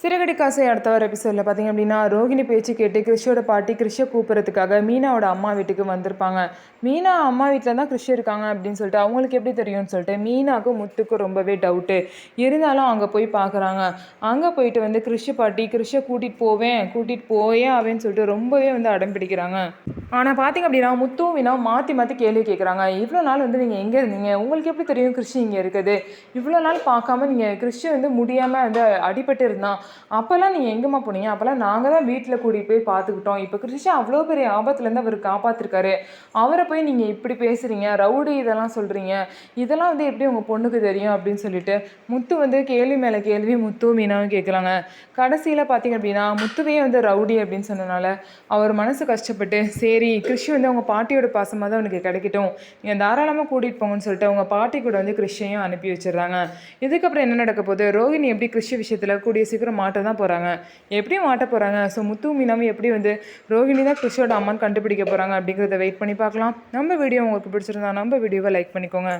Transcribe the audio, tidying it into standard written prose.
சிறகடி காசை அடுத்த வர எபிசோடில் பார்த்தீங்க அப்படின்னா ரோகிணி பேச்சு கேட்டு கிறிஷோட பாட்டி கிறிஷை கூப்பிட்றதுக்காக மீனாவோட அம்மா வீட்டுக்கு வந்திருப்பாங்க. மீனா அம்மா வீட்டில் தான் கிறிஷ் இருக்காங்க அப்படின்னு சொல்லிட்டு அவங்களுக்கு எப்படி தெரியும்னு சொல்லிட்டு மீனாவுக்கும் முத்துக்கும் ரொம்பவே டவுட்டு. இருந்தாலும் அங்கே போய் பார்க்குறாங்க. அங்கே போயிட்டு வந்து கிறிஷ் பாட்டி கிறிஷை கூட்டிகிட்டு போயே ஆவேன்னு சொல்லிட்டு ரொம்பவே வந்து அடம் பிடிக்கிறாங்க. ஆனால் பார்த்தீங்க அப்படின்னா முத்துவும் மீனா மாற்றி மாற்றி கேள்வி கேட்குறாங்க. இவ்வளோ நாள் வந்து நீங்கள் எங்கே இருந்தீங்க, உங்களுக்கு எப்படி தெரியும் கிறிஷ் இங்கே இருக்குது, இவ்வளோ நாள் பார்க்காம நீங்கள் கிறிஷ் வந்து முடியாமல் வந்து அடிபட்டு இருந்தான், அப்போல்லாம் நீங்கள் எங்கேம்மா போனீங்க, அப்போல்லாம் நாங்கள் தான் வீட்டில் கூட்டிகிட்டு போய் பார்த்துக்கிட்டோம், இப்போ கிறிஷ் அவ்வளோ பெரிய ஆபத்துலேருந்து அவர் காப்பாற்றிருக்காரு, அவரை போய் நீங்கள் இப்படி பேசுகிறீங்க, ரவுடி இதெல்லாம் சொல்கிறீங்க, இதெல்லாம் வந்து எப்படி உங்கள் பொண்ணுக்கு தெரியும் அப்படின்னு சொல்லிட்டு முத்து வந்து கேள்வி மேலே கேள்வி முத்து மீனாவும் கேட்குறாங்க. கடைசியில் பார்த்தீங்க அப்படின்னா முத்துவே வந்து ரவுடி அப்படின்னு சொன்னனால அவர் மனசு கஷ்டப்பட்டு சரி கிறிஷ் வந்து அவங்க பாட்டியோட பாசமாக தான் அவனுக்கு கிடைக்கட்டும், நீங்கள் தாராளமாக கூட்டிகிட்டு போங்கன்னு சொல்லிட்டு அவங்க பாட்டி கூட வந்து கிறிஷையும் அனுப்பி வச்சிடுறாங்க. இதுக்கப்புறம் என்ன நடக்க போகுது, ரோகிணி எப்படி கிறிஷ் விஷயத்தில் கூடிய சீக்கிரம் மாட்ட தான் போகிறாங்க, எப்படி மாட்ட போகிறாங்க, ஸோ முத்து மீனாவும் எப்படி வந்து ரோகிணி தான் கிறிஷோட அம்மான்னு கண்டுபிடிக்க போகிறாங்க அப்படிங்கிறத வெயிட் பண்ணி பார்க்கலாம். நம்ம வீடியோ உங்களுக்கு பிடிச்சிருந்தா நம்ம வீடியோவை லைக் பண்ணிக்கோங்க.